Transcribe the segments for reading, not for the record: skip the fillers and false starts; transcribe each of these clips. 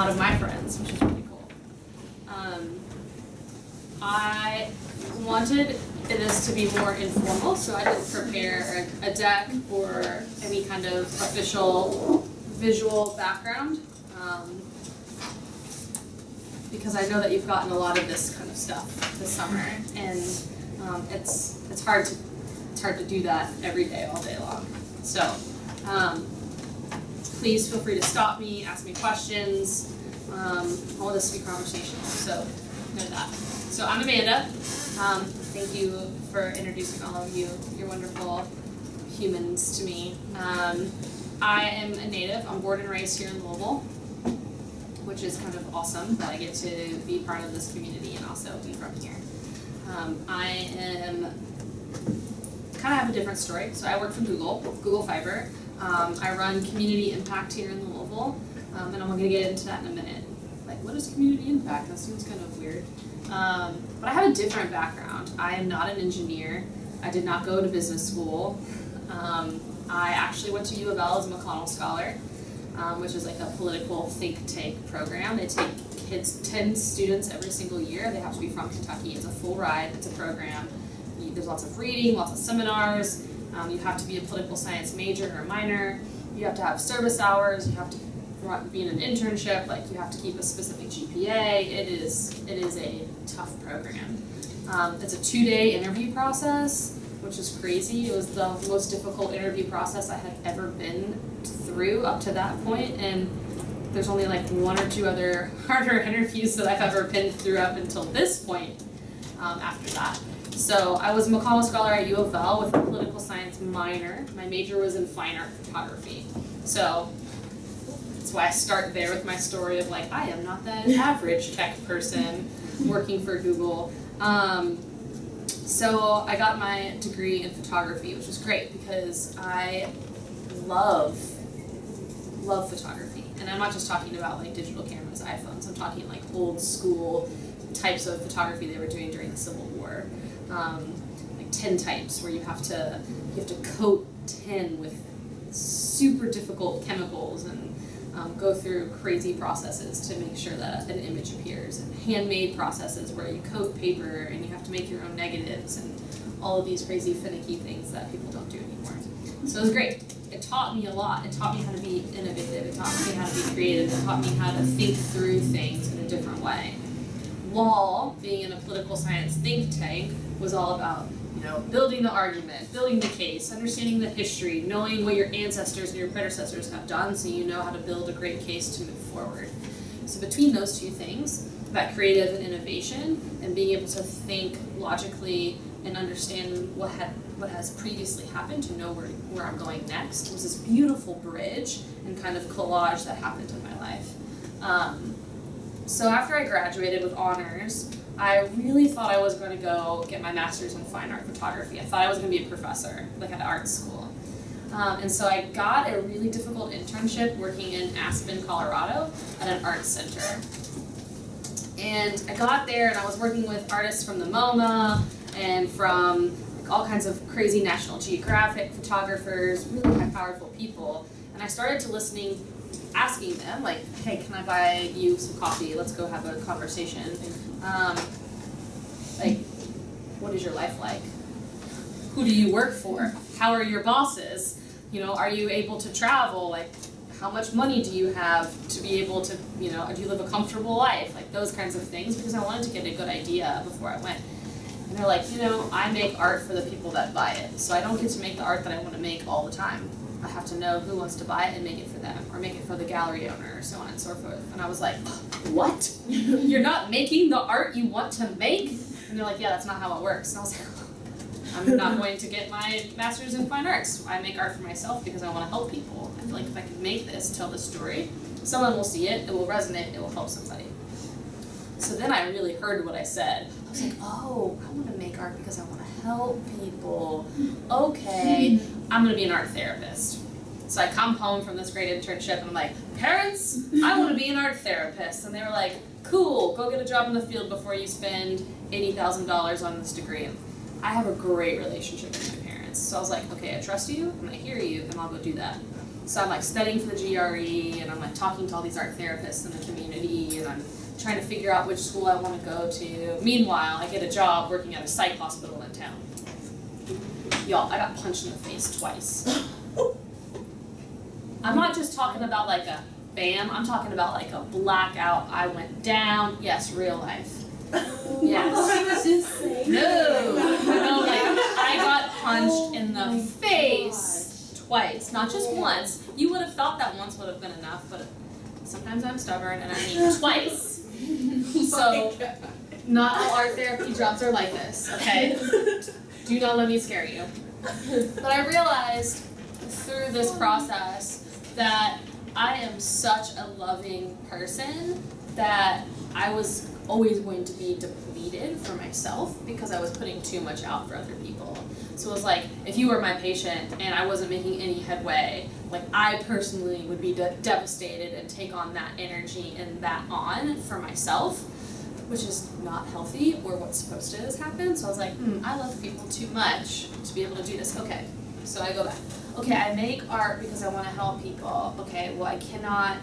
lot of my friends, which is really cool. I wanted this to be more informal, so I didn't prepare a deck or any kind of official visual background, because I know that you've gotten a lot of this kind of stuff this summer, and it's hard to do that every day, all day long. So please feel free to stop me, ask me questions. I want this to be conversational, so know that. So I'm Amanda. Thank you for introducing all of you. You're wonderful humans to me. I am a native. I'm born and raised here in Louisville, which is kind of awesome that I get to be part of this community and also be from here. I kind of have a different story. So I work for Google Fiber. I run community impact here in Louisville, and I'm going to get into that in a minute. Like, what is community impact? That seems kind of weird. But I have a different background. I am not an engineer. I did not go to business school. I actually went to U of L as a McConnell Scholar, which is like a political think tank program. They take kids, 10 students every single year. They have to be from Kentucky. It's a full ride. It's a program. There's lots of reading, lots of seminars. You have to be a political science major or minor. You have to have service hours. You have to be in an internship. Like, you have to keep a specific GPA. It is a tough program. It's a 2-day interview process, which is crazy. It was the most difficult interview process I had ever been through up to that point, and there's only like 1 or 2 other harder interviews that I've ever been through up until this point after that. So I was a McConnell Scholar at U of L with a political science minor. My major was in fine art photography. So that's why I start there with my story of like, I am not that average tech person working for Google. So I got my degree in photography, which was great because I love photography. And I'm not just talking about like digital cameras, iPhones. I'm talking like old school types of photography they were doing during the Civil War. Like tintypes, where you have to coat tin with super difficult chemicals and go through crazy processes to make sure that an image appears, and handmade processes where you coat paper and you have to make your own negatives and all of these crazy finicky things that people don't do anymore. So it was great. It taught me a lot. It taught me how to be innovative. It taught me how to be creative. It taught me how to think through things in a different way. While being in a political science think tank was all about, building the argument, building the case, understanding the history, knowing what your ancestors and your predecessors have done so you know how to build a great case to move forward. So between those two things, that creative and innovation and being able to think logically and understand what has previously happened to know where I'm going next, was this beautiful bridge and kind of collage that happened in my life. So after I graduated with honors, I really thought I was going to go get my master's in fine art photography. I thought I was going to be a professor, like at art school. And so I got a really difficult internship working in Aspen, Colorado at an art center. And I got there and I was working with artists from the MoMA and from like all kinds of crazy National Geographic photographers, really high powerful people. And I started to asking them, like, hey, can I buy you some coffee? Let's go have a conversation. Like, what is your life like? Who do you work for? How are your bosses? Are you able to travel? Like, how much money do you have to be able to, do you live a comfortable life? Like, those kinds of things, because I wanted to get a good idea before I went. And they're like, I make art for the people that buy it, so I don't get to make the art that I want to make all the time. I have to know who wants to buy it and make it for them, or make it for the gallery owner, or so on and so forth. And I was like, what? You're not making the art you want to make? And they're like, yeah, that's not how it works. And I was like, I'm not going to get my master's in fine arts. I make art for myself because I want to help people. I feel like if I can make this, tell this story, someone will see it, it will resonate, it will help somebody. So then I really heard what I said. I was like, oh, I want to make art because I want to help people. Okay, I'm going to be an art therapist. So I come home from this great internship and I'm like, parents, I want to be an art therapist. And they were like, cool, go get a job in the field before you spend $80,000 on this degree. I have a great relationship with my parents. So I was like, okay, I trust you and I hear you and I'll go do that. So I'm like studying for the GRE, and I'm like talking to all these art therapists in the community, and I'm trying to figure out which school I want to go to. Meanwhile, I get a job working at a psych hospital in town. Y'all, I got punched in the face twice. I'm not just talking about like a bam, I'm talking about like a blackout. I went down. Yes, real life. Yes. I was just saying. No, like I got punched in the face twice, not just once. You would have thought that once would have been enough, but sometimes I'm stubborn and I mean twice. So, not all art therapy jobs are like this, okay? Do not let me scare you. But I realized through this process that I am such a loving person that I was always going to be depleted for myself because I was putting too much out for other people. So it was like, if you were my patient and I wasn't making any headway, like I personally would be devastated and take on that energy and that on for myself, which is not healthy or what's supposed to happen. So I was like, I love people too much to be able to do this. Okay, so I go back. Okay, I make art because I want to help people. Okay, well I cannot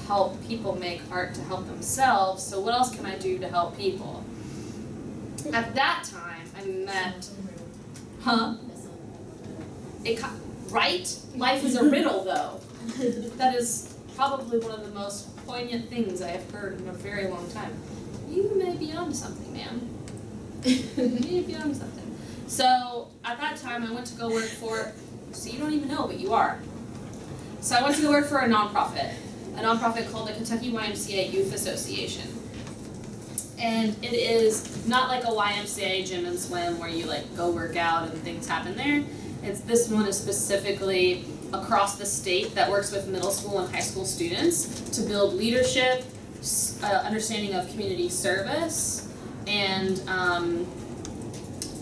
help people make art to help themselves, so what else can I do to help people? At that time, I met, right? Life is a riddle though. That is probably one of the most poignant things I have heard in a very long time. You may be onto something, ma'am. You may be onto something. So at that time, I went to go work for, so you don't even know, but you are. So I went to go work for a nonprofit called the Kentucky YMCA Youth Association. And it is not like a YMCA gym and swim where you like go work out and things happen there. This one is specifically across the state that works with middle school and high school students to build leadership, understanding of community service, and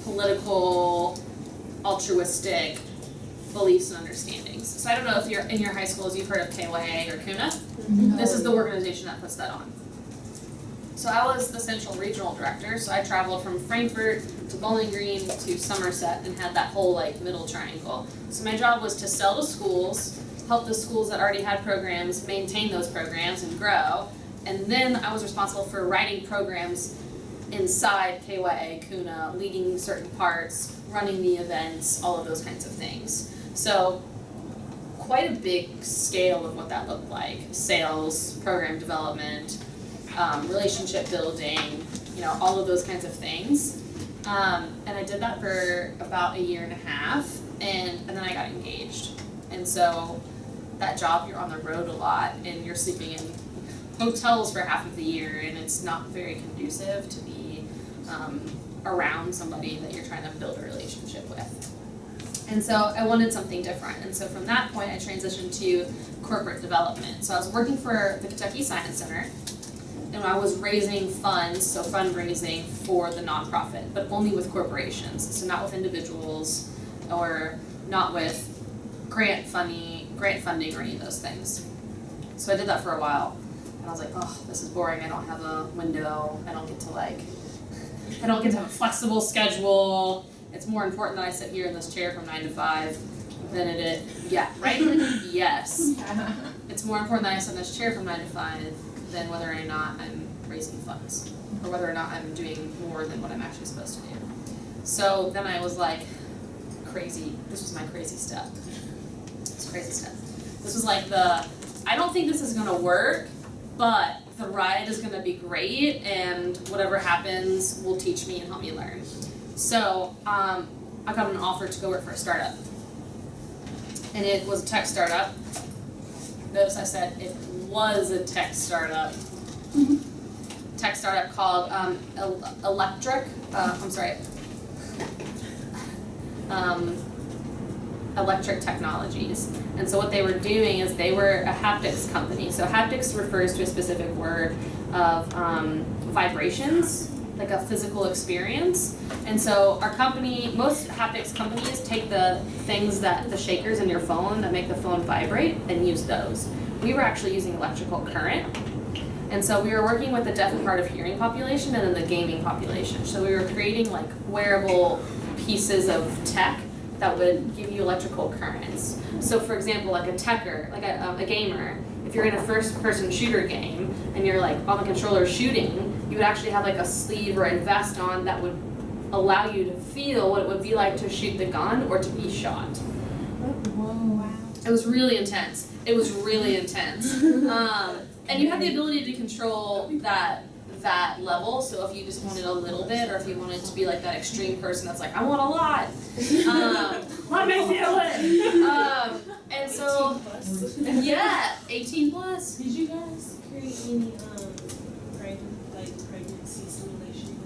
political, altruistic beliefs and understandings. So I don't know if you're in your high schools, you've heard of KYA or CUNA. This is the organization that puts that on. So I was the central regional director, so I traveled from Frankfort to Bowling Green to Somerset and had that whole like middle triangle. So my job was to sell to schools, help the schools that already had programs maintain those programs and grow, and then I was responsible for writing programs inside KYA, CUNA, leading certain parts, running the events, all of those kinds of things. So quite a big scale of what that looked like. Sales, program development, relationship building, all of those kinds of things. And I did that for about a year and a half, and then I got engaged. And so that job, you're on the road a lot, and you're sleeping in hotels for half of the year, and it's not very conducive to be around somebody that you're trying to build a relationship with. And so I wanted something different. And so from that point, I transitioned to corporate development. So I was working for the Kentucky Science Center, and I was raising funds, so fundraising for the nonprofit, but only with corporations. So not with individuals or not with grant funding or any of those things. So I did that for a while, and I was like, oh, this is boring. I don't have a window. I don't get to have a flexible schedule. It's more important that I sit here in this chair from 9 to 5 than it is. Yeah, right? Yes. It's more important that I sit in this chair from 9 to 5 than whether or not I'm raising funds or whether or not I'm doing more than what I'm actually supposed to do. So then I was like, crazy. This was my crazy step. It's crazy step. This was like I don't think this is going to work, but the ride is going to be great, and whatever happens will teach me and help me learn. So I got an offer to go work for a startup, and it was a tech startup. Notice I said it was a tech startup. Tech startup called Electric Technologies. And so what they were doing is they were a haptics company. So haptics refers to a specific word of vibrations, like a physical experience. And so our company, most haptics companies take the things the shakers in your phone that make the phone vibrate and use those. We were actually using electrical current. And so we were working with the deaf and hard of hearing population and then the gaming population. So we were creating like wearable pieces of tech that would give you electrical currents. So for example, like a techer, like a gamer, if you're in a first-person shooter game and you're like on the controller shooting, you would actually have like a sleeve or a vest on that would allow you to feel what it would be like to shoot the gun or to be shot. Whoa, wow. It was really intense. It was really intense. And you have the ability to control that level, so if you just wanted a little bit, or if you wanted to be like that extreme person that's like, I want a lot, let me feel it. And so, 18+. yeah, 18 plus. Did you guys create any pregnancy simulation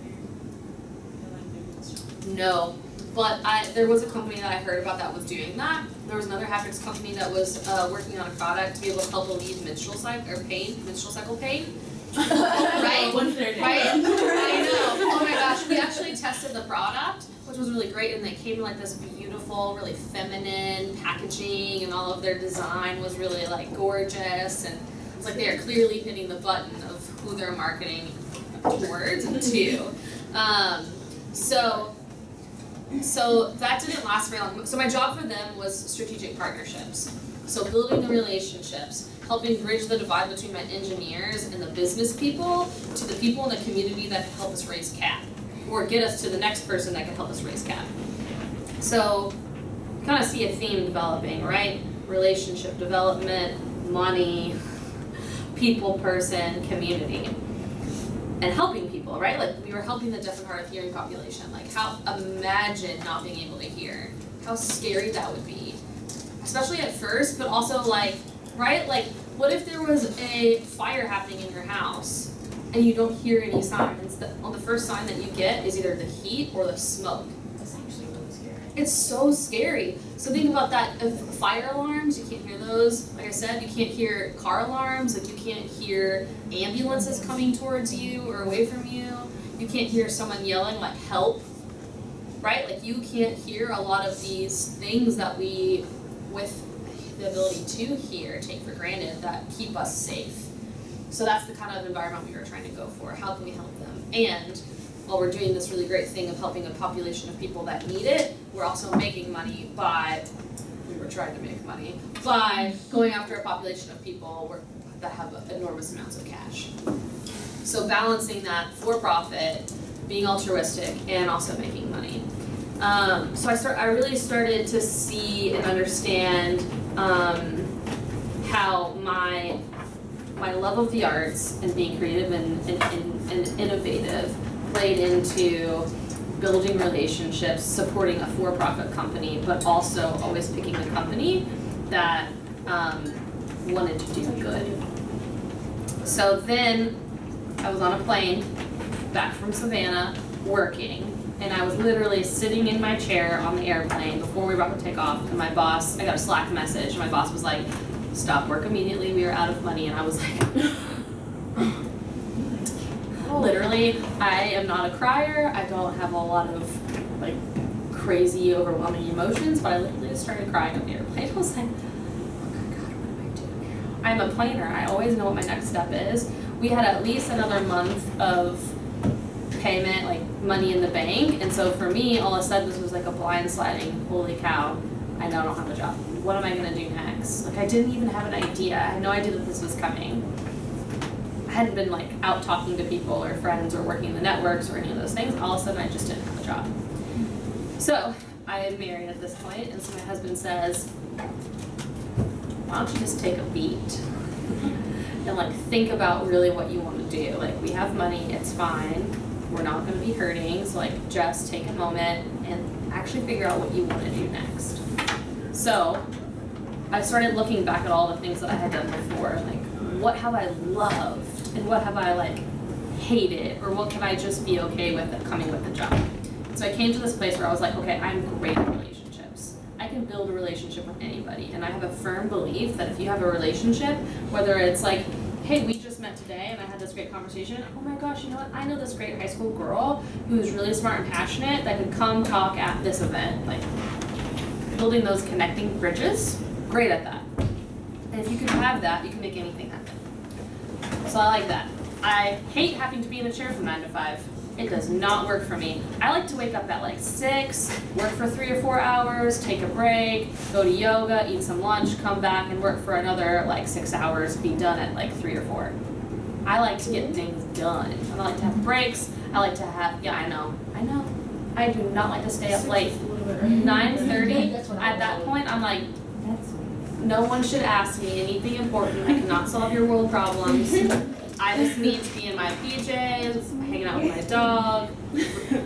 there? No, but there was a company that I heard about that was doing that. There was another haptics company that was working on a product to be able to help alleviate menstrual cycle pain. Right? Right? I know. Oh my gosh, we actually tested the product, which was really great, and they came in like this beautiful, really feminine packaging, and all of their design was really like gorgeous, and it's like they are clearly hitting the button of who they're marketing towards and to. So that didn't last very long. So my job for them was strategic partnerships. So building the relationships, helping bridge the divide between my engineers and the business people to the people in the community that can help us raise cap, or get us to the next person that can help us raise cap. So kind of see a theme developing, right? Relationship development, money, people person, community. And helping people, right? Like we were helping the deaf and hard of hearing population. Like imagine not being able to hear. How scary that would be. Especially at first, but also like, right? Like what if there was a fire happening in your house and you don't hear any signs? The first sign that you get is either the heat or the smoke. That's actually really scary. It's so scary. So think about that. Fire alarms, you can't hear those. Like I said, you can't hear car alarms. Like you can't hear ambulances coming towards you or away from you. You can't hear someone yelling like help, right? Like you can't hear a lot of these things that we, with the ability to hear, take for granted that keep us safe. So that's the kind of environment we were trying to go for. How can we help them? And while we're doing this really great thing of helping a population of people that need it, we're also making money by, we were trying to make money, by going after a population of people that have enormous amounts of cash. So balancing that for profit, being altruistic, and also making money. So I really started to see and understand how my love of the arts and being creative and innovative played into building relationships, supporting a for-profit company, but also always picking a company that wanted to do good. So then I was on a plane back from Savannah working, and I was literally sitting in my chair on the airplane before we were about to take off, and my boss, I got a Slack message, and my boss was like, stop work immediately, we are out of money, and I was like, literally, I am not a crier, I don't have a lot of like crazy, overwhelming emotions, but I literally just started crying on the airplane. I was like, oh my God, what am I doing here? I'm a planner, I always know what my next step is. We had at least another month of payment, like money in the bank, and so for me, all of a sudden this was like a blind sliding, holy cow, I now don't have a job. What am I gonna do next? Like I didn't even have an idea, I had no idea that this was coming. I hadn't been like out talking to people or friends or working in the networks or any of those things. All of a sudden I just didn't have a job. So I am married at this point, and so my husband says, why don't you just take a beat and like think about really what you want to do. Like we have money, it's fine. We're not going to be hurting, so like just take a moment and actually figure out what you want to do next. So I started looking back at all the things that I had done before, like what have I loved and what have I like hated, or what can I just be okay with coming with the job. So I came to this place where I was like, okay, I'm great at relationships. I can build a relationship with anybody, and I have a firm belief that if you have a relationship, whether it's like, hey, we just met today and I had this great conversation, oh my gosh, you know what, I know this great high school girl who's really smart and passionate that could come talk at this event. Like, building those connecting bridges, great at that. And if you can have that, you can make anything happen. So I like that. I hate having to be in a chair from 9 to 5. It does not work for me. I like to wake up at like 6, work for 3 or 4 hours, take a break, go to yoga, eat some lunch, come back and work for another like 6 hours, be done at like 3 or 4. I like to get things done. I like to have breaks. I like to have, yeah, I know. I do not like to stay up late. 9:30, at that point, I'm like, no one should ask me anything important. I cannot solve your world problems. I just need to be in my PJs, hanging out with my dog,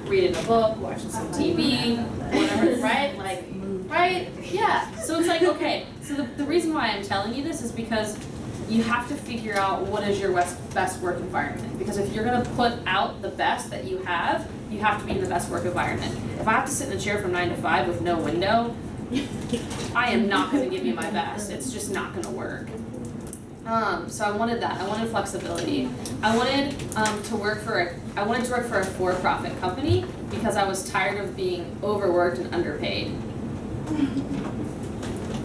reading a book, watching some TV, whatever, right? Like, right? Yeah. So it's like, okay, so the reason why I'm telling you this is because you have to figure out what is your best work environment. Because if you're going to put out the best that you have to be in the best work environment. If I have to sit in a chair from 9 to 5 with no window, I am not going to give you my best. It's just not going to work. So I wanted that. I wanted flexibility. I wanted to work for a for-profit company because I was tired of being overworked and underpaid.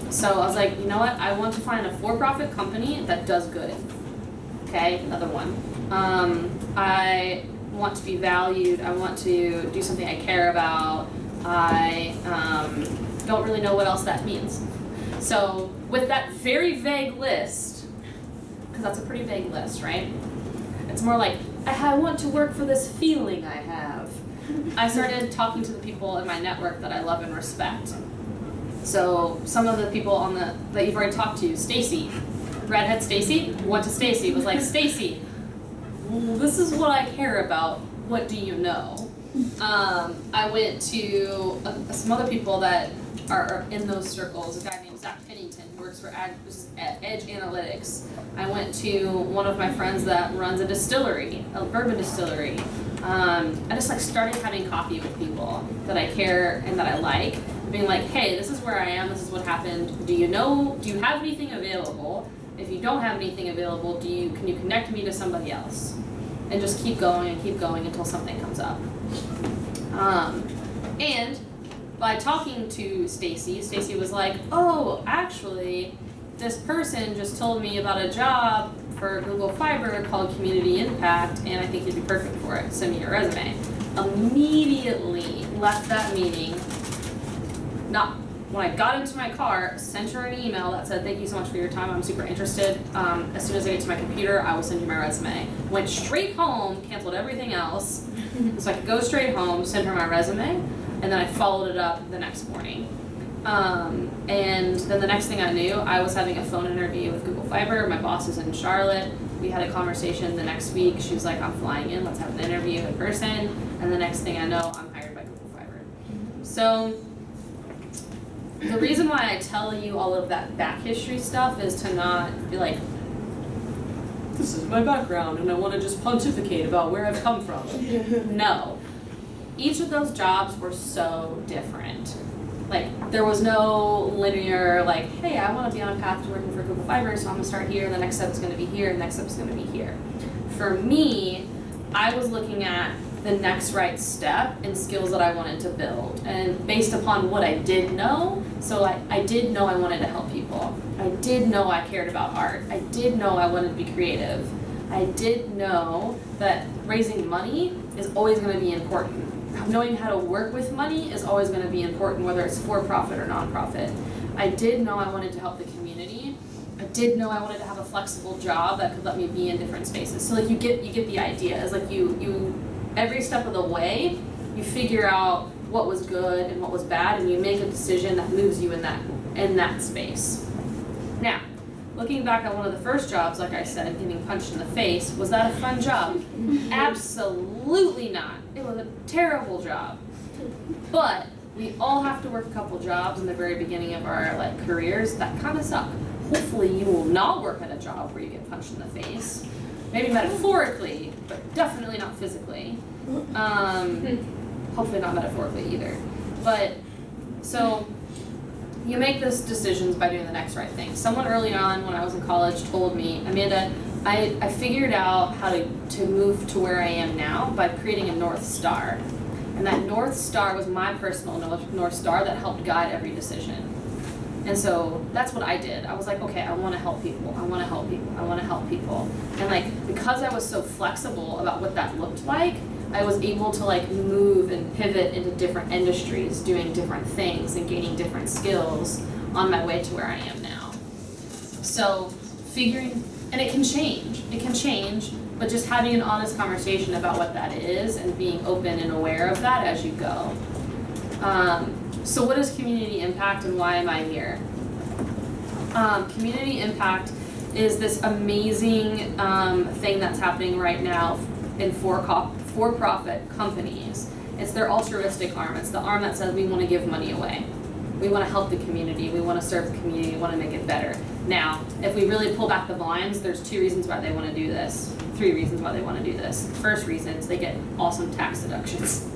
So I was like, you know what? I want to find a for-profit company that does good. Okay, another one. I want to be valued. I want to do something I care about. I don't really know what else that means. So with that very vague list, because that's a pretty vague list, right? It's more like, I want to work for this feeling I have. I started talking to the people in my network that I love and respect. So some of the people that you've already talked to, Stacy, redhead Stacy, went to Stacy, was like, Stacy, this is what I care about, what do you know? I went to some other people that are in those circles, a guy named Zach Pennington, who works for Edge Analytics. I went to one of my friends that runs a distillery, a bourbon distillery. I just like started having coffee with people that I care and that I like, being like, hey, this is where I am, this is what happened, do you have anything available? If you don't have anything available, can you connect me to somebody else? And just keep going until something comes up. And by talking to Stacy was like, oh, actually, this person just told me about a job for Google Fiber called Community Impact, and I think you'd be perfect for it. Send me your resume. Immediately left that meeting. When I got into my car, sent her an email that said, thank you so much for your time, I'm super interested. As soon as I get to my computer, I will send you my resume. Went straight home, canceled everything else, so I could go straight home, send her my resume, and then I followed it up the next morning. And then the next thing I knew, I was having a phone interview with Google Fiber. My boss is in Charlotte. We had a conversation the next week. She was like, I'm flying in, let's have an interview in person. And the next thing I know, I'm hired by Google Fiber. So the reason why I tell you all of that back history stuff is to not be like, this is my background and I want to just pontificate about where I've come from. No. Each of those jobs were so different. Like, there was no linear, like, hey, I want to be on a path to working for Google Fiber, so I'm going to start here, the next step is going to be here, the next step is going to be here. For me, I was looking at the next right step and skills that I wanted to build. And based upon what I did know, so I did know I wanted to help people. I did know I cared about art. I did know I wanted to be creative. I did know that raising money is always going to be important. Knowing how to work with money is always going to be important, whether it's for-profit or non-profit. I did know I wanted to help the community. I did know I wanted to have a flexible job that could let me be in different spaces. So like you get the idea. It's like you every step of the way, you figure out what was good and what was bad, and you make a decision that moves you in that space. Now, looking back at one of the first jobs, like I said, getting punched in the face, was that a fun job? Absolutely not. It was a terrible job. But we all have to work a couple jobs in the very beginning of our careers that kind of suck. Hopefully you will not work at a job where you get punched in the face. Maybe metaphorically, but definitely not physically. Hopefully not metaphorically either. But, so, you make those decisions by doing the next right thing. Someone early on when I was in college told me, Amanda, I figured out how to move to where I am now by creating a North Star. And that North Star was my personal North Star that helped guide every decision. And so that's what I did. I was like, okay, I want to help people. I want to help people. And because I was so flexible about what that looked like, I was able to like move and pivot into different industries, doing different things and gaining different skills on my way to where I am now. So and it can change, but just having an honest conversation about what that is and being open and aware of that as you go. So what is community impact and why am I here? Community impact is this amazing thing that's happening right now in for-profit companies. It's their altruistic arm. It's the arm that says we want to give money away. We want to help the community. We want to serve the community. We want to make it better. Now, if we really pull back the blinds, there's 2 reasons why they want to do this. 3 reasons why they want to do this. First reason is they get awesome tax deductions,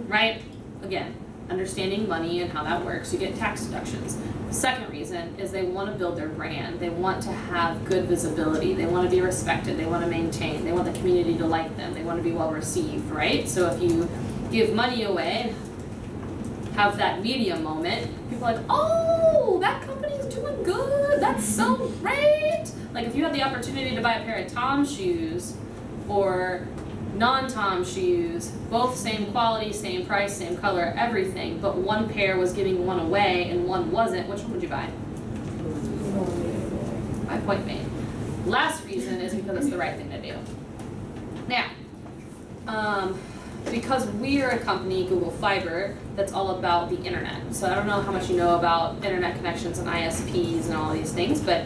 right? Again, understanding money and how that works, you get tax deductions. Second reason is they want to build their brand. They want to have good visibility. They want to be respected. They want to maintain. They want the community to like them. They want to be well received, right? So if you give money away, have that media moment, people are like, oh, that company's doing good. That's so great. Like if you had the opportunity to buy a pair of Tom shoes or non-Tom shoes, both same quality, same price, same color, everything, but one pair was giving one away and one wasn't, which one would you buy? My point made. Last reason is because it's the right thing to do. Now, because we are a company, Google Fiber, that's all about the internet. So I don't know how much you know about internet connections and ISPs and all these things, but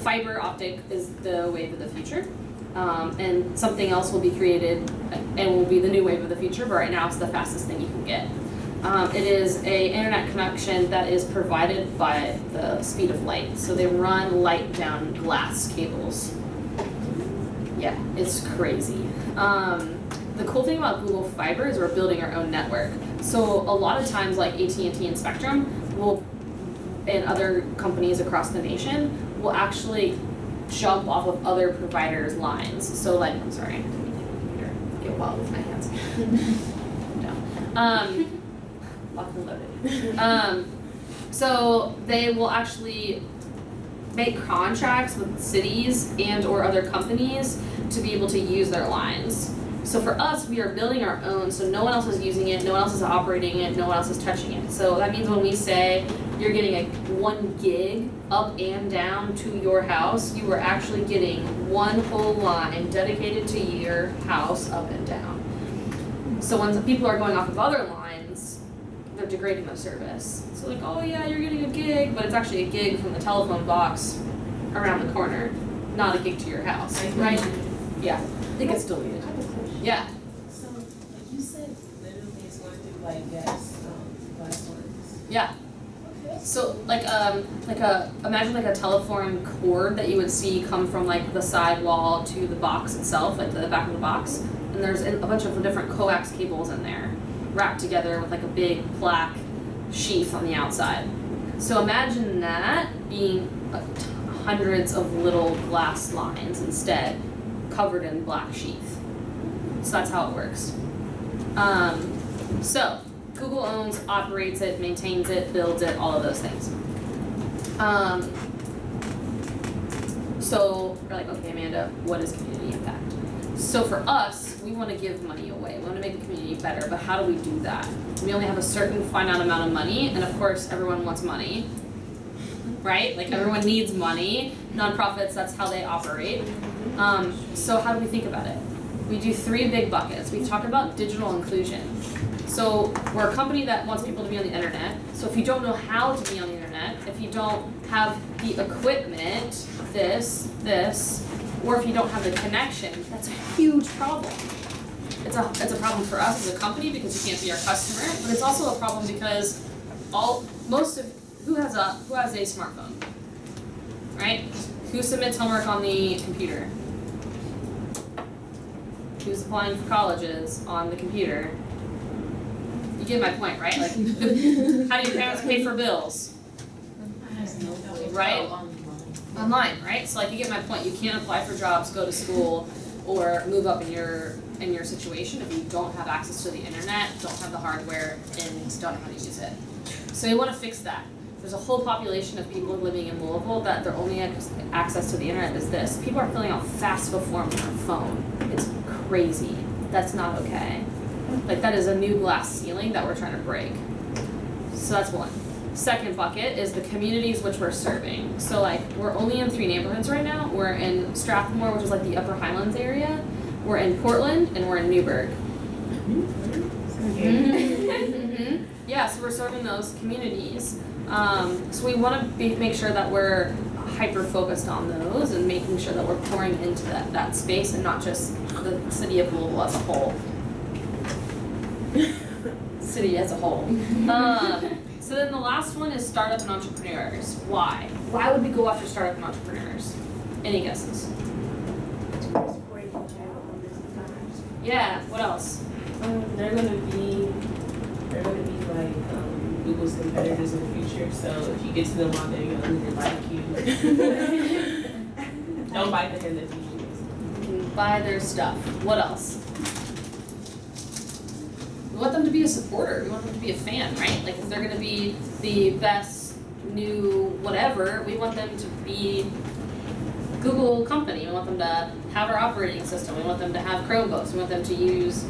fiber optic is the wave of the future. And something else will be created and will be the new wave of the future, but right now it's the fastest thing you can get. It is an internet connection that is provided by the speed of light. So they run light down glass cables. Yeah, it's crazy. The cool thing about Google Fiber is we're building our own network. So a lot of times like AT&T and Spectrum and other companies across the nation will actually jump off of other providers' lines. So like, I'm sorry, I didn't get wild with my hands. No. Locked and loaded. So they will actually make contracts with cities and or other companies to be able to use their lines. So for us, we are building our own, so no one else is using it, no one else is operating it, no one else is touching it. So that means when we say you're getting a 1 gig up and down to your house, you are actually getting one whole line dedicated to your house up and down. So when people are going off of other lines, they're degrading the service. So like, oh yeah, you're getting a gig, but it's actually a gig from the telephone box around the corner, not a gig to your house, right? Yeah. It gets deleted. Yeah. So, like you said, literally it's going through like glass lines. Yeah. Okay. So imagine like a telephone cord that you would see come from like the side wall to the box itself, like the back of the box, and there's a bunch of different coax cables in there, wrapped together with like a big black sheath on the outside. So imagine that being hundreds of little glass lines instead, covered in black sheath. So that's how it works. So Google owns, operates it, maintains it, builds it, all of those things. So we're like, okay, Amanda, what is community impact? So for us, we want to give money away. We want to make the community better, but how do we do that? We only have a certain finite amount of money, and of course, everyone wants money, right? Like everyone needs money. Nonprofits, that's how they operate. So how do we think about it? We do 3 big buckets. We've talked about digital inclusion. So we're a company that wants people to be on the internet. So if you don't know how to be on the internet, if you don't have the equipment, this, or if you don't have the connection, that's a huge problem. It's a problem for us as a company because you can't be our customer, but it's also a problem because who has a smartphone, right? Who submits homework on the computer? Who's applying for colleges on the computer? You get my point, right? Like, how do your parents pay for bills? Right? Online, right? So like, you get my point. You can't apply for jobs, go to school, or move up in your situation if you don't have access to the internet, don't have the hardware, and don't know how to use it. So we want to fix that. There's a whole population of people living in Louisville that their only access to the internet is this. People are filling out FAFSA forms on their phone. It's crazy. that's not okay. Like, that is a new glass ceiling that we're trying to break. So that's one. Second bucket is the communities which we're serving. So like, we're only in 3 neighborhoods right now. We're in Strathmore, which is like the Upper Highlands area. We're in Portland, and we're in Newburgh. Mm-hmm. Yeah, so we're serving those communities. So we want to make sure that we're hyper focused on those and making sure that we're pouring into that space and not just the city of Louisville as a whole. City as a whole. So then the last one is startup and entrepreneurs. Why? Why would we go after startup and entrepreneurs? Any guesses? Yeah, what else? They're gonna be like Google's competitors in the future. So if you get to them while they're young, they like you. Don't bite the hand that feeds you. Buy their stuff. What else? We want them to be a supporter. We want them to be a fan, right? Like, if they're gonna be the best new whatever, we want them to be Google company. We want them to have our operating system. We want them to have Chromebooks. We want them to use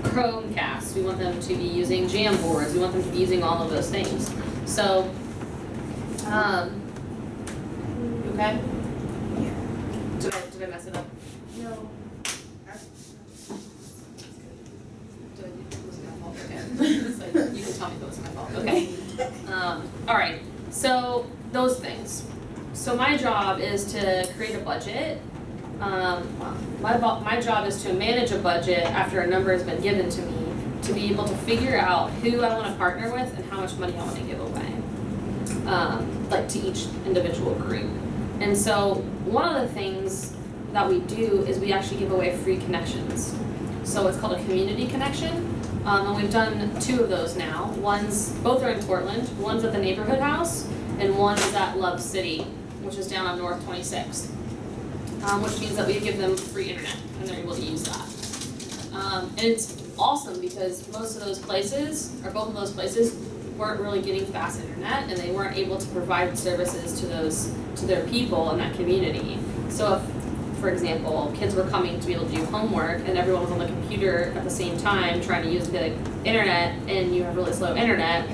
Chromecast. We want them to be using Jamboards. We want them to be using all of those things. So, okay? Did I mess it up? No. Was it my fault? Okay. It's like, you can tell me if it was my fault. Okay. All right. So those things. So my job is to create a budget. My job is to manage a budget after a number has been given to me, to be able to figure out who I want to partner with and how much money I want to give away, like to each individual group. And so one of the things that we do is we actually give away free connections. So it's called a community connection. And we've done 2 of those now. Both are in Portland. One's at the neighborhood house, and one is at Love City, which is down on North 26th. Which means that we give them free internet, and they're able to use that. And it's awesome because both of those places weren't really getting fast internet, and they weren't able to provide services to their people in that community. So if, for example, kids were coming to be able to do homework and everyone was on the computer at the same time trying to use the internet, and you have really slow internet,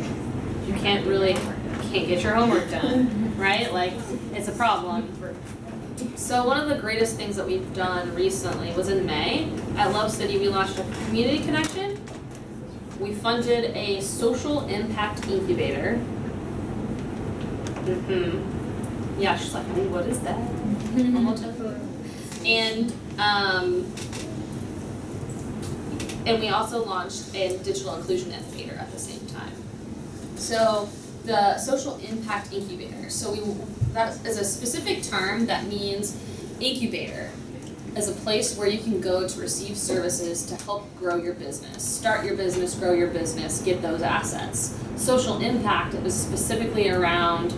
you can't get your homework done, right? Like, it's a problem. So one of the greatest things that we've done recently was in May. At Love City, we launched a community connection. We funded a social impact incubator. Yeah, she's like, hey, what is that? And we also launched a digital inclusion incubator at the same time. So the social impact incubator. So that is a specific term that means incubator is a place where you can go to receive services to help grow your business, start your business, grow your business, get those assets. Social impact is specifically around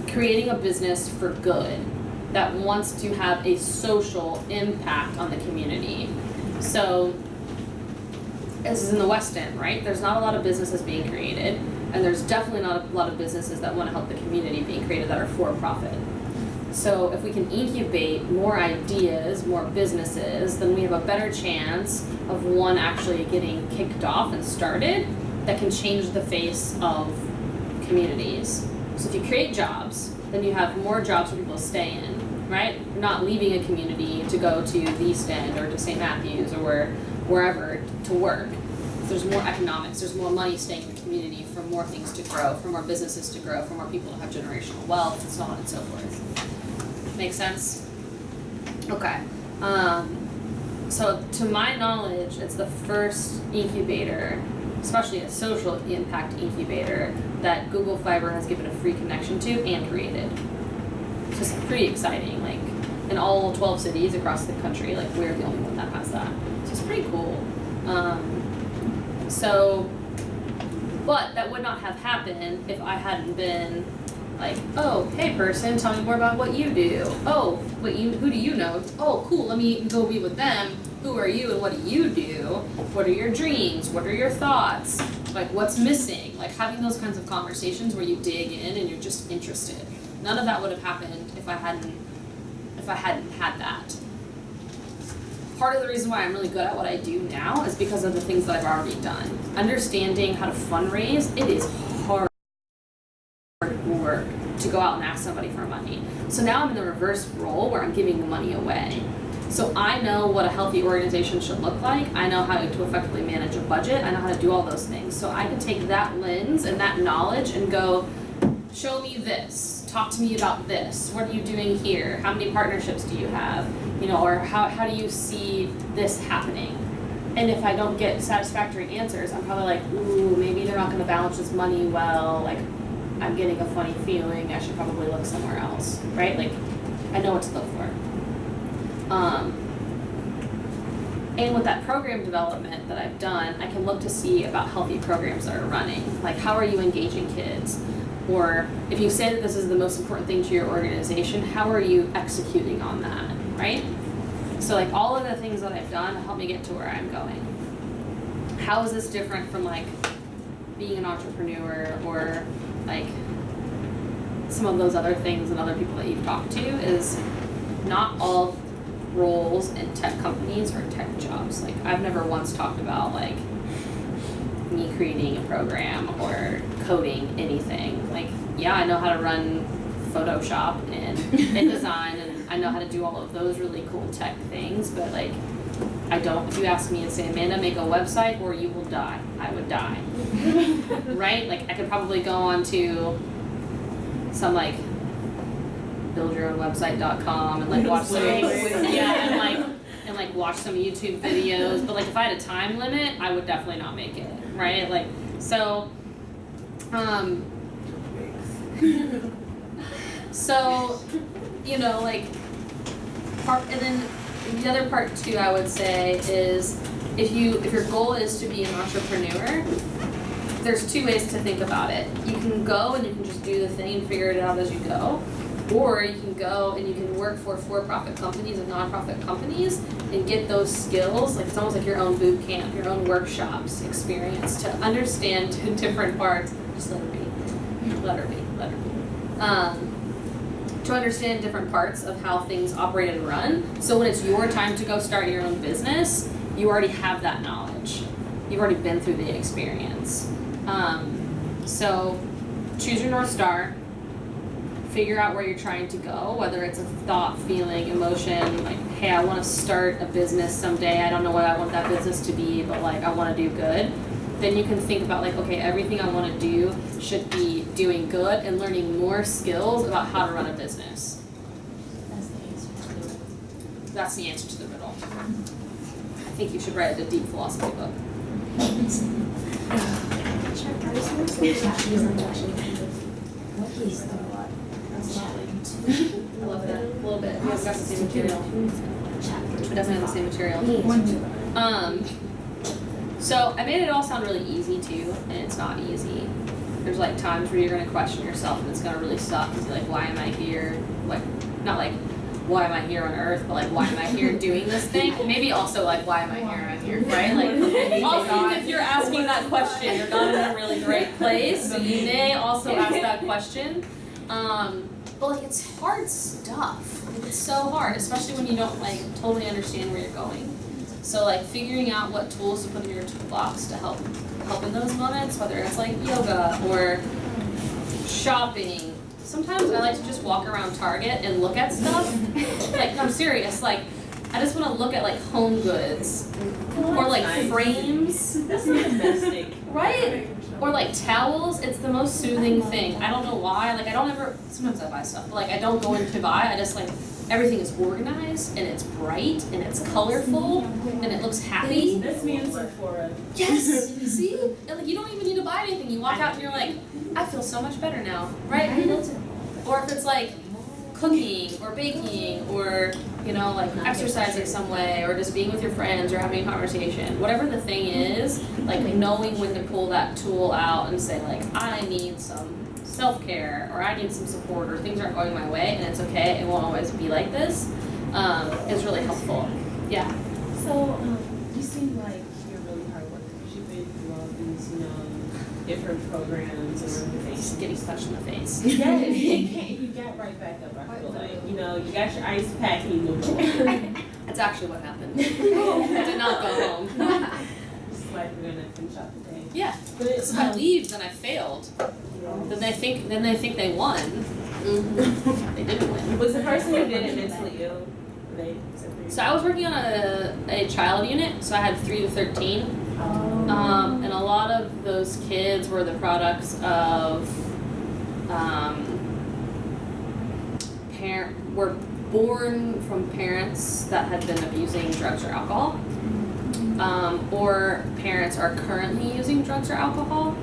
creating a business for good that wants to have a social impact on the community. So this is in the West End, right? There's not a lot of businesses being created, and there's definitely not a lot of businesses that want to help the community being created that are for profit. So if we can incubate more ideas, more businesses, then we have a better chance of one actually getting kicked off and started that can change the face of communities. So if you create jobs, then you have more jobs for people to stay in, right? You're not leaving a community to go to the East End or to St. Matthews or wherever to work. So there's more economics, there's more money staying in the community for more things to grow, for more businesses to grow, for more people to have generational wealth, and so on and so forth. Make sense? Okay. So to my knowledge, it's the first incubator, especially a social impact incubator, that Google Fiber has given a free connection to and created. It's just pretty exciting. Like, in all 12 cities across the country, like, we're the only one that has that. So it's pretty cool. But that would not have happened if I hadn't been like, oh, hey person, tell me more about what you do. Oh, who do you know? Oh, cool, let me go be with them. Who are you and what do you do? What are your dreams? What are your thoughts? Like, what's missing? Like, having those kinds of conversations where you dig in and you're just interested. None of that would have happened if I hadn't had that. part of the reason why I'm really good at what I do now is because of the things that I've already done. Understanding how to fundraise, it is hard work to go out and ask somebody for money. So now I'm in the reverse role where I'm giving the money away. So I know what a healthy organization should look like. I know how to effectively manage a budget. I know how to do all those things. So I can take that lens and that knowledge and go, show me this. Talk to me about this. What are you doing here? How many partnerships do you have? You know, or how do you see this happening? And if I don't get satisfactory answers, I'm probably like, ooh, maybe they're not going to balance this money well. Like, I'm getting a funny feeling. I should probably look somewhere else, right? Like, I know what to look for. And with that program development that I've done, I can look to see about healthy programs that are running. Like, how are you engaging kids? Or if you say that this is the most important thing to your organization, how are you executing on that, right? So like all of the things that I've done help me get to where I'm going. How is this different from like being an entrepreneur or like some of those other things and other people that you've talked to is not all roles in tech companies are tech jobs. Like I've never once talked about like me creating a program or coding anything. Like, yeah, I know how to run Photoshop and InDesign and I know how to do all of those really cool tech things, but like I don't, if you ask me and say, Amanda, make a website or you will die, I would die. Right? Like I could probably go on to some like buildyourownwebsite.com and like watch some and like watch some YouTube videos, but like if I had a time limit, I would definitely not make it, right? Like so so you know, like part, and then the other part too I would say is if your goal is to be an entrepreneur, there's two ways to think about it. You can go and you can just do the thing and figure it out as you go. Or you can go and you can work for-profit companies and nonprofit companies and get those skills, like it's almost like your own boot camp, your own workshops experience to understand different parts. Just let her be. To understand different parts of how things operate and run. So when it's your time to go start your own business, you already have that knowledge. You've already been through the experience. So choose your North Star. Figure out where you're trying to go, whether it's a thought, feeling, emotion, like, hey, I want to start a business someday. I don't know what I want that business to be, but like I want to do good. Then you can think about like, okay, everything I want to do should be doing good and learning more skills about how to run a business. That's the answer to the riddle. I think you should write a deep philosophy book. I love that. A little bit. It's got the same material. It doesn't have the same material. So I made it all sound really easy too, and it's not easy. There's like times where you're gonna question yourself and it's gonna really suck and be like, why am I here? Like, not like, why am I here on earth, but like, why am I here doing this thing? Maybe also like, why am I here, right? Like, often if you're asking that question, you're not in a really great place, so you may also ask that question. But like, it's hard stuff. Like, it's so hard, especially when you don't like totally understand where you're going. So like figuring out what tools to put in your toolbox to help in those moments, whether it's like yoga or shopping. Sometimes I like to just walk around Target and look at stuff. Like, I'm serious, like I just want to look at like home goods or like frames. That's not domestic. Right? Or like towels. It's the most soothing thing. I don't know why. Like I don't ever, sometimes I buy stuff, but like I don't go in to buy. I just like, everything is organized and it's bright and it's colorful and it looks happy. That's me in Sephora. Yes. See? And like you don't even need to buy anything. You walk out and you're like, I feel so much better now, right? Or if it's like cooking or baking or, you know, like exercising some way or just being with your friends or having a conversation, whatever the thing is, like knowing when to pull that tool out and say like, I need some self-care or I need some support or things aren't going my way and it's okay, it won't always be like this, is really helpful. Yeah. So, you seem like you're really hard worker because you've been through all these, you know, different programs and organizations. Just getting punched in the face. Yes, you got right back up, I feel like. You know, you got your ice pack and you move on. That's That's actually what happened. I did not go home. Just like we're gonna finish out the day. Yeah. But Because if I leave, then I failed. Then they think they won. They didn't win. Was the person who did it mentally ill? They separated? So I was working on a child unit, so I had 3 to 13. And a lot of those kids were the products of were born from parents that had been abusing drugs or alcohol, or parents are currently using drugs or alcohol,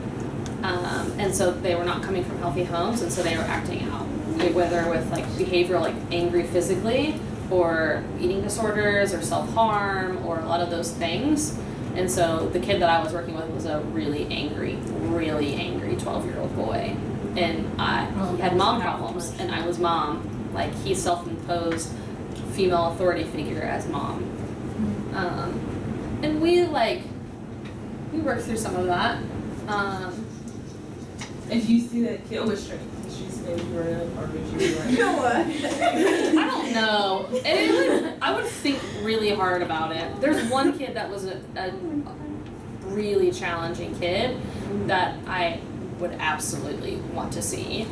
and so they were not coming from healthy homes, and so they were acting out, like whether with like behavioral, like angry physically, or eating disorders, or self-harm, or a lot of those things. And so the kid that I was working with was a really angry 12-year-old boy, and he had mom problems, and I was mom. Like, he's self-imposed female authority figure as mom. And we worked through some of that. If you see that kid was straight, would you say you run up, or would you be like, No what? I don't know. I would think really hard about it. There's one kid that was a really challenging kid that I would absolutely want to see.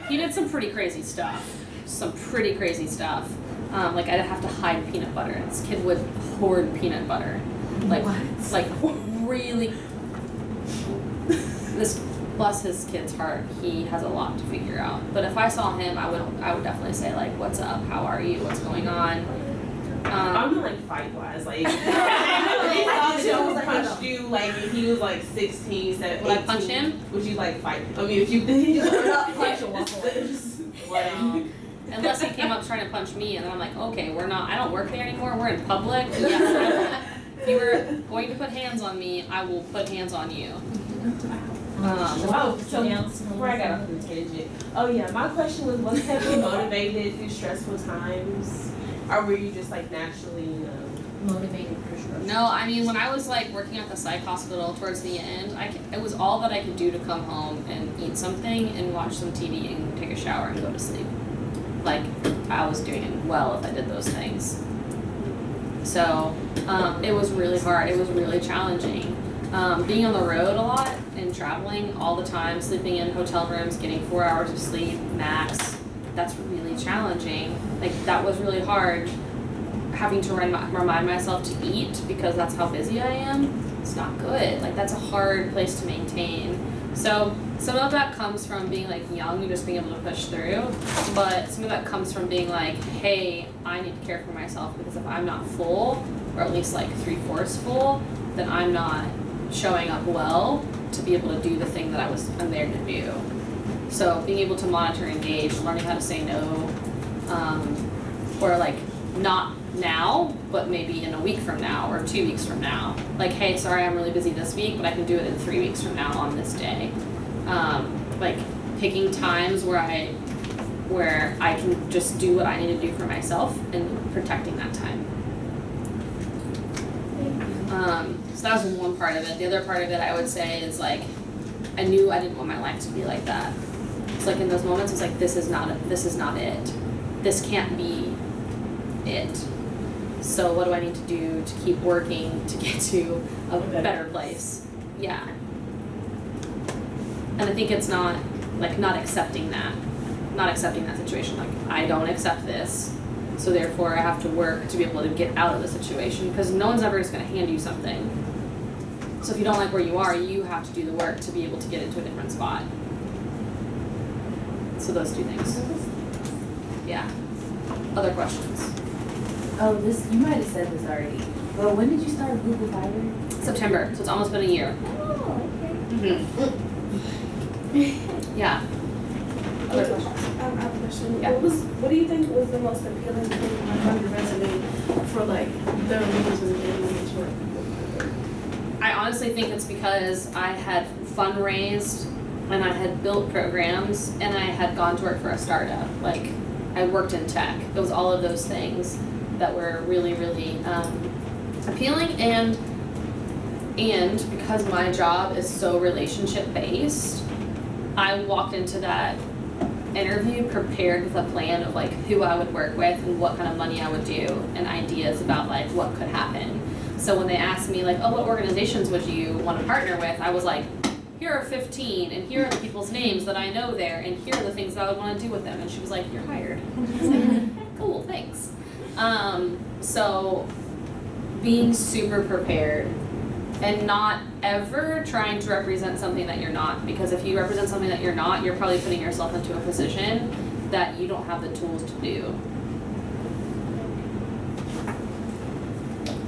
He did some pretty crazy stuff. Like, I'd have to hide peanut butter, and this kid would hoard peanut butter. Like, really. This, bless his kid's heart, he has a lot to figure out. But if I saw him, I would definitely say, like, what's up? How are you? What's going on? I'm in like fight wise, like if he punched you, like if he was like 16, 17, Would I punch him? Would you like fight? I mean, if you did, Punch and walk away. Unless he came up trying to punch me, and then I'm like, okay, I don't work there anymore, we're in public. Yes, if you were going to put hands on me, I will put hands on you. So before I got off the tangent, my question was, what kept you motivated through stressful times? Or were you just like naturally, Motivated for sure. No, I mean, when I was like working at the psych hospital towards the end, it was all that I could do to come home and eat something and watch some TV and take a shower and go to sleep. Like, I was doing well if I did those things. So, it was really hard. It was really challenging. Being on the road a lot and traveling all the time, sleeping in hotel rooms, getting 4 hours of sleep max, that's really challenging. Like, that was really hard. Having to remind myself to eat because that's how busy I am, it's not good. Like, that's a hard place to maintain. So some of that comes from being like young and just being able to push through, but some of that comes from being like, hey, I need to care for myself, because if I'm not full, or at least like 3/4 full, then I'm not showing up well to be able to do the thing that I'm there to do. So being able to monitor, engage, learning how to say no, or like not now, but maybe in a week from now or 2 weeks from now. Like, hey, sorry, I'm really busy this week, but I can do it in 3 weeks from now on this day. Like picking times where I can just do what I need to do for myself and protecting that time. So that was one part of it. The other part of it, I would say, is like, I knew I didn't want my life to be like that. It's like in those moments, it's like, this is not it. This can't be it. So what do I need to do to keep working to get to a better place? Yeah. And I think it's not accepting that situation. Like, I don't accept this, so therefore I have to work to be able to get out of the situation, because no one's ever just going to hand you something. So if you don't like where you are, you have to do the work to be able to get into a different spot. So those two things. Yeah. Other questions? Oh, you might have said this already. But when did you start Google Fiber? September, so it's almost been a year. Oh, okay. Yeah. Other questions? I have a question. Yeah. What do you think was the most appealing thing on your resume for like the reason that you were? I honestly think it's because I had fundraised and I had built programs and I had gone to work for a startup. Like, I worked in tech. It was all of those things that were really, really appealing, and because my job is so relationship based, I walked into that interview prepared with a plan of like who I would work with and what kind of money I would do and ideas about like what could happen. So when they asked me like, oh, what organizations would you want to partner with? I was like, here are 15 and here are the people's names that I know there and here are the things that I would want to do with them. And she was like, you're hired. I was like, cool, thanks. So being super prepared and not ever trying to represent something that you're not, because if you represent something that you're not, you're probably putting yourself into a position that you don't have the tools to do.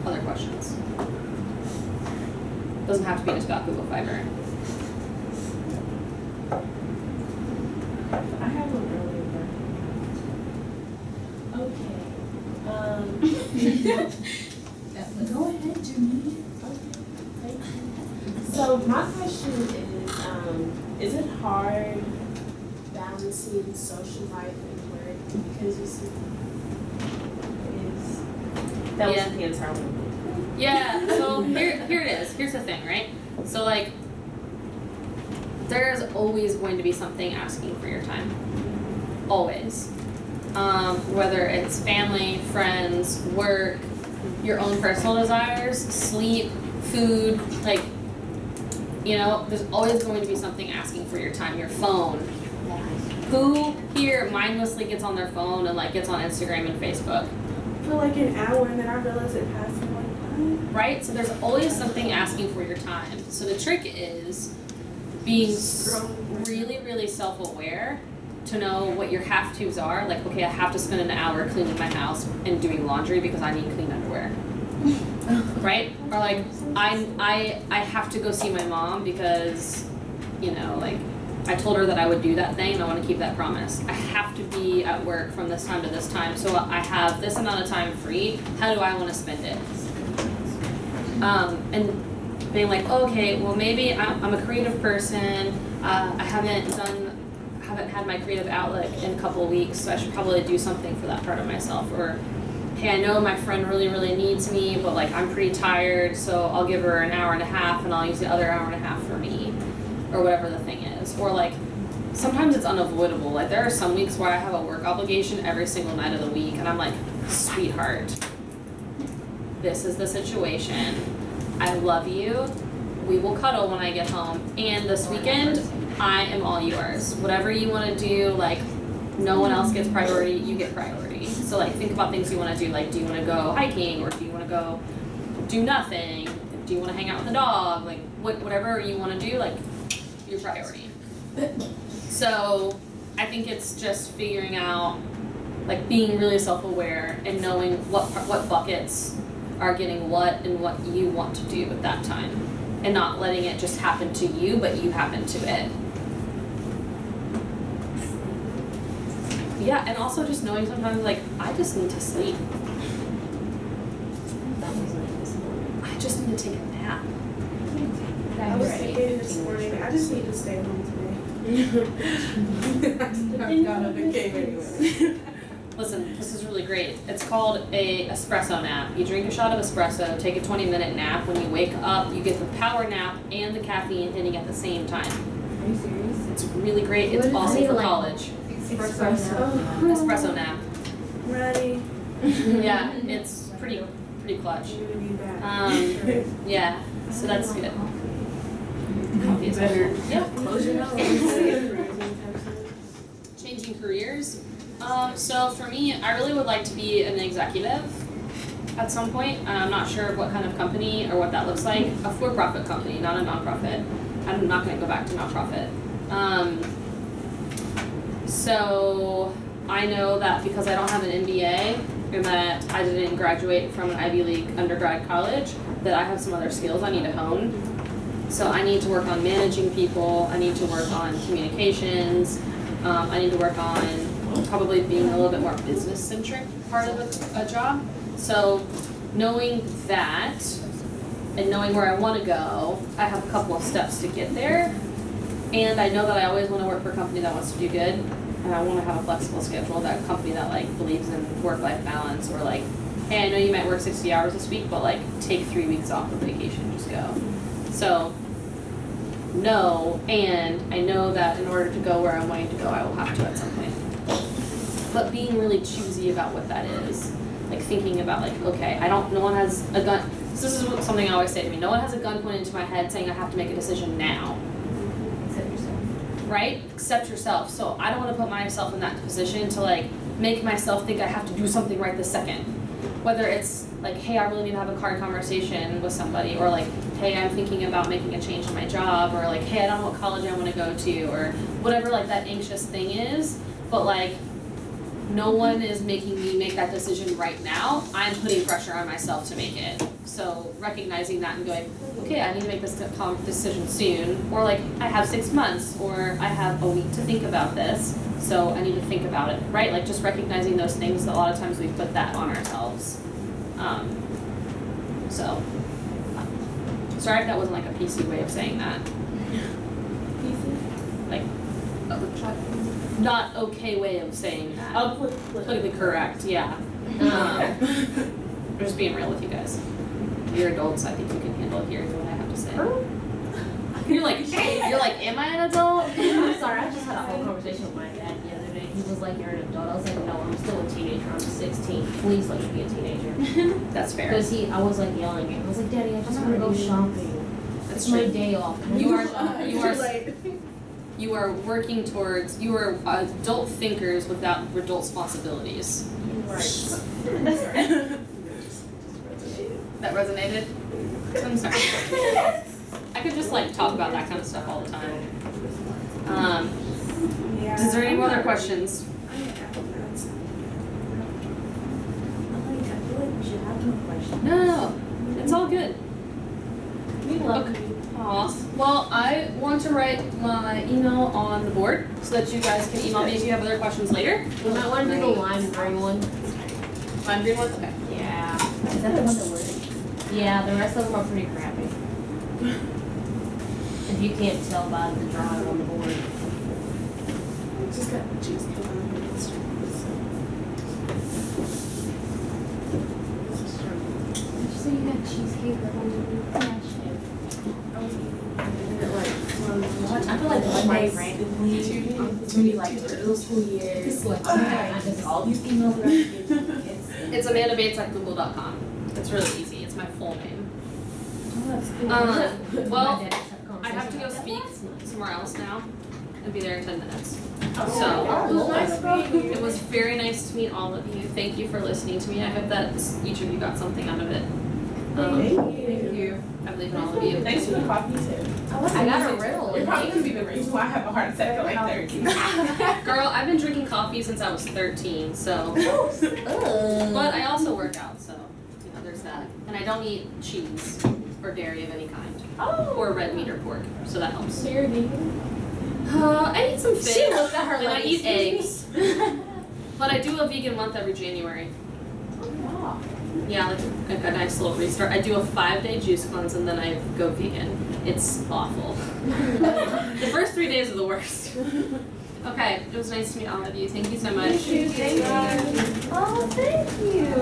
Other questions? Doesn't have to be just about Google Fiber. I have one earlier. Okay. Go ahead, Jimmy. So my question is it hard Balancing social life and work because you see that was Yeah. the answer I wanted. Yeah, so here it is. Here's the thing, right? So like, there's always going to be something asking for your time. Always. Whether it's family, friends, work, your own personal desires, sleep, food, like, you know, there's always going to be something asking for your time, your phone. Who here mindlessly gets on their phone and like gets on Instagram and Facebook? for like an hour and then I realized it passed. I'm like, what? Right? So there's always something asking for your time. So the trick is being really, really self-aware to know what your have-tos are. Like, okay, I have to spend an hour cleaning my house and doing laundry because I need clean underwear. Right? Or like, I have to go see my mom because, you know, like, I told her that I would do that thing and I want to keep that promise. I have to be at work from this time to this time, so I have this amount of time free. How do I want to spend it? And being like, okay, well maybe I'm a creative person. I haven't had my creative outlet in a couple of weeks, so I should probably do something for that part of myself. Or, hey, I know my friend really, really needs me, but like I'm pretty tired, so I'll give her an hour and a half and I'll use the other hour and a half for me. Or whatever the thing is. Or like, sometimes it's unavoidable. Like there are some weeks where I have a work obligation every single night of the week and I'm like, sweetheart, this is the situation. I love you. We will cuddle when I get home. And this weekend, I am all yours. Whatever you want to do, like no one else gets priority, you get priority. So like think about things you want to do. Like do you want to go hiking or do you want to go do nothing? Do you want to hang out with the dog? Like whatever you want to do, like your priority. So I think it's just figuring out, like being really self-aware and knowing what buckets are getting what and what you want to do at that time, and not letting it just happen to you, but you happen to it. Yeah, and also just knowing sometimes like I just need to sleep. I just need to take a nap. I was thinking this morning, I just need to stay home today. I got up and came anyway. Listen, this is really great. It's called a espresso nap. You drink a shot of espresso, take a 20-minute nap. When you wake up, you get the power nap and the caffeine hitting at the same time. Are you serious? It's really great. It's What is also it for like? college. Espresso. Espresso nap. Ready. Yeah, it's pretty clutch. You're gonna be back. Yeah, so that's good. Coffee is better. Yeah. Close your nose. Changing careers. So for me, I really would like to be an executive at some point. And I'm not sure what kind of company or what that looks like. A for-profit company, not a nonprofit. I'm not going to go back to nonprofit. So I know that because I don't have an MBA and that I didn't graduate from an Ivy League undergrad college, that I have some other skills I need to hone. So I need to work on managing people. I need to work on communications. I need to work on probably being a little bit more business-centric part of a job. So knowing that and knowing where I want to go, I have a couple of steps to get there. And I know that I always want to work for a company that wants to do good. And I want to have a flexible schedule, that company that like believes in work-life balance, or like, hey, I know you might work 60 hours this week, but like take 3 weeks off of vacation, just go. So no, and I know that in order to go where I'm wanting to go, I will have to at some point. But being really choosy about what that is, like thinking about like, okay, no one has a gun. So this is something I always say to me. No one has a gun pointed to my head saying I have to make a decision now. Except yourself. Right? Accept yourself. So I don't want to put myself in that position to like make myself think I have to do something right this second. Whether it's like, hey, I really need to have a hard conversation with somebody, or like, hey, I'm thinking about making a change in my job, or like, hey, I don't know what college I want to go to, or whatever like that anxious thing is. But like, no one is making me make that decision right now. I'm putting pressure on myself to make it. So recognizing that and going, okay, I need to make this decision soon, or like I have 6 months, or I have a week to think about this, so I need to think about it, right? Like just recognizing those things. A lot of times we put that on ourselves. Sorry if that wasn't like a PC way of saying that. PC? Like, not okay way of saying that. Oh, Politically correct, yeah. I'm just being real with you guys. You're adults, I think you can handle hearing what I have to say. You're like, am I an adult? I'm sorry, I just had a whole conversation with my dad the other day. He was like, you're an adult. I was like, no, I'm still a teenager. I'm 16. Please let me be a teenager. That's fair. Because I was like yelling at him. I was like, Daddy, I just want to go shopping. That's It's my true. day off. You are working towards, you are adult thinkers without adult responsibilities. Right. That resonated? I'm sorry. I could just like talk about that kind of stuff all the time. Is there any more other questions? I feel like we should have no questions. No, it's all good. We love Okay. you. Aw. Well, I want to write my email on the board so that you guys can email me if you have other questions later. You might want to do the lime green one. Lime green one? Okay. Yeah. Is that the one that works? Yeah, the rest of them are pretty crappy. If you can't tell by the drawing on the board. Just got cheesecake on it. Did you say you got cheesecake up on your trash? I feel like Monday randomly to be like middle school years. Like, I just all these emails that I get. It's amandabates@google.com. It's really easy. It's my full name. Well, I have to go speak somewhere else now and be there in 10 minutes. So, it was very nice to meet all of you. Thank you for listening to me. I hope that each of you got something out of it. Thank you. I believe in all of you. Thanks for the coffee too. I got a riddle. It probably could be the reason why I have a heart attack at like 30. Girl, I've been drinking coffee since I was 13, so. But I also work out, so, there's that. And I don't eat cheese or dairy of any kind. Or red meat or pork, so that helps. So you're vegan? I eat some fish. She looked at her and like, I eat "Excuse me?" eggs. But I do a vegan month every January. Yeah, like a nice little restart. I do a 5-day juice cleanse and then I go vegan. It's awful. The first 3 days are the worst. Okay, it was nice to meet all of you. Thank you so much. Oh, thank you.